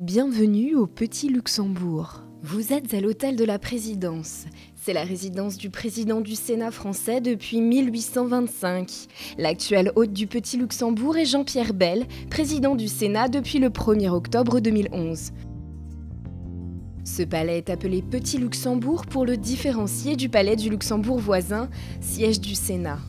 Bienvenue au Petit Luxembourg. Vous êtes à l'hôtel de la Présidence. C'est la résidence du président du Sénat français depuis 1825. L'actuel hôte du Petit Luxembourg est Jean-Pierre Bel, président du Sénat depuis le 1er octobre 2011. Ce palais est appelé Petit Luxembourg pour le différencier du palais du Luxembourg voisin, siège du Sénat.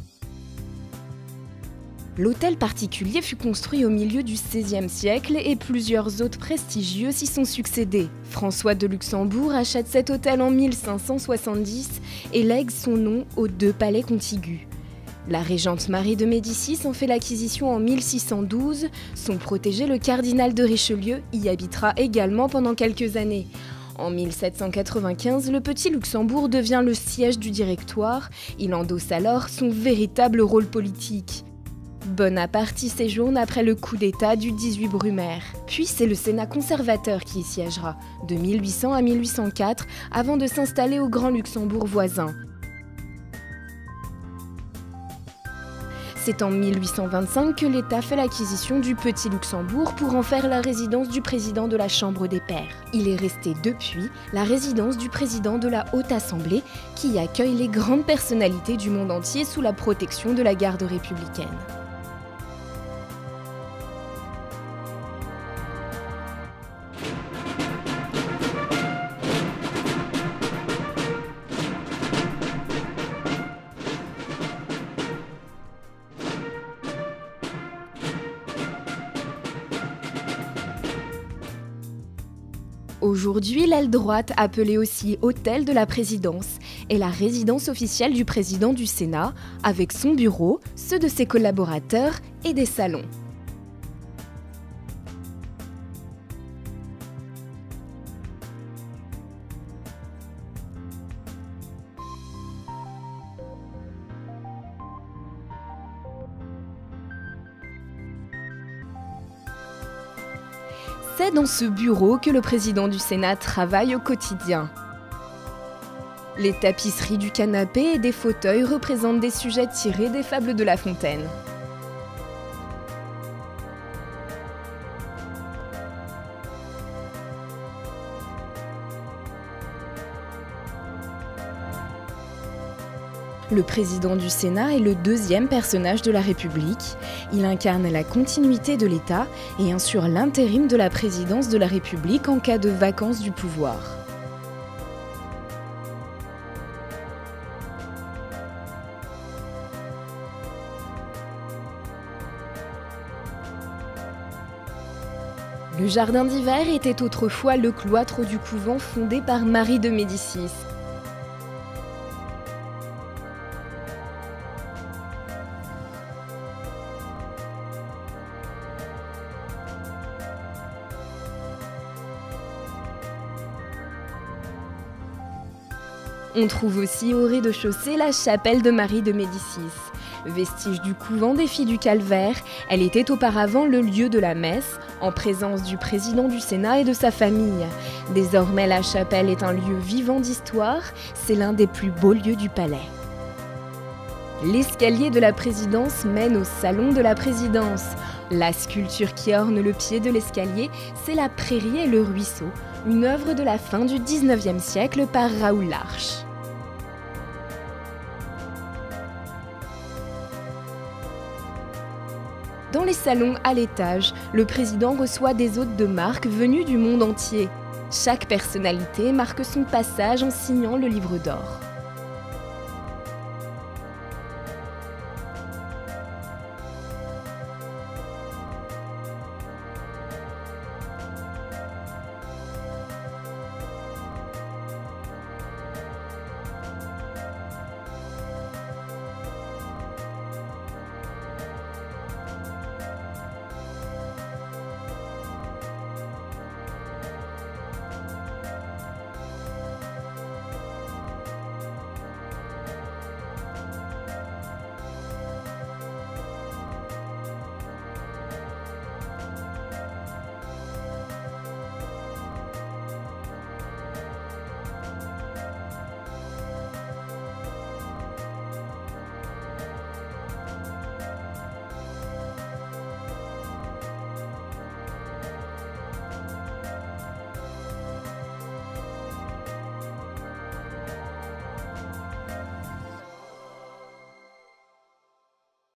L'hôtel particulier fut construit au milieu du XVIe siècle et plusieurs hôtes prestigieux s'y sont succédés. François de Luxembourg achète cet hôtel en 1570 et lègue son nom aux deux palais contigus. La régente Marie de Médicis en fait l'acquisition en 1612. Son protégé, le cardinal de Richelieu, y habitera également pendant quelques années. En 1795, le Petit Luxembourg devient le siège du Directoire. Il endosse alors son véritable rôle politique. Bonaparte y séjourne après le coup d'État du 18 Brumaire. Puis c'est le Sénat conservateur qui y siégera, de 1800 à 1804, avant de s'installer au Grand Luxembourg voisin. C'est en 1825 que l'État fait l'acquisition du Petit Luxembourg pour en faire la résidence du président de la Chambre des Pairs. Il est resté depuis la résidence du président de la Haute Assemblée qui accueille les grandes personnalités du monde entier sous la protection de la garde républicaine. Aujourd'hui, l'aile droite, appelée aussi Hôtel de la Présidence, est la résidence officielle du président du Sénat, avec son bureau, ceux de ses collaborateurs et des salons. C'est dans ce bureau que le président du Sénat travaille au quotidien. Les tapisseries du canapé et des fauteuils représentent des sujets tirés des fables de La Fontaine. Le président du Sénat est le deuxième personnage de la République. Il incarne la continuité de l'État et assure l'intérim de la présidence de la République en cas de vacance du pouvoir. Le jardin d'hiver était autrefois le cloître du couvent fondé par Marie de Médicis. On trouve aussi au rez-de-chaussée la chapelle de Marie de Médicis. Vestige du couvent des Filles du Calvaire, elle était auparavant le lieu de la messe, en présence du président du Sénat et de sa famille. Désormais, la chapelle est un lieu vivant d'histoire, c'est l'un des plus beaux lieux du palais. L'escalier de la présidence mène au salon de la présidence. La sculpture qui orne le pied de l'escalier, c'est la prairie et le ruisseau, une œuvre de la fin du 19e siècle par Raoul Larche. Dans les salons à l'étage, le président reçoit des hôtes de marque venus du monde entier. Chaque personnalité marque son passage en signant le livre d'or.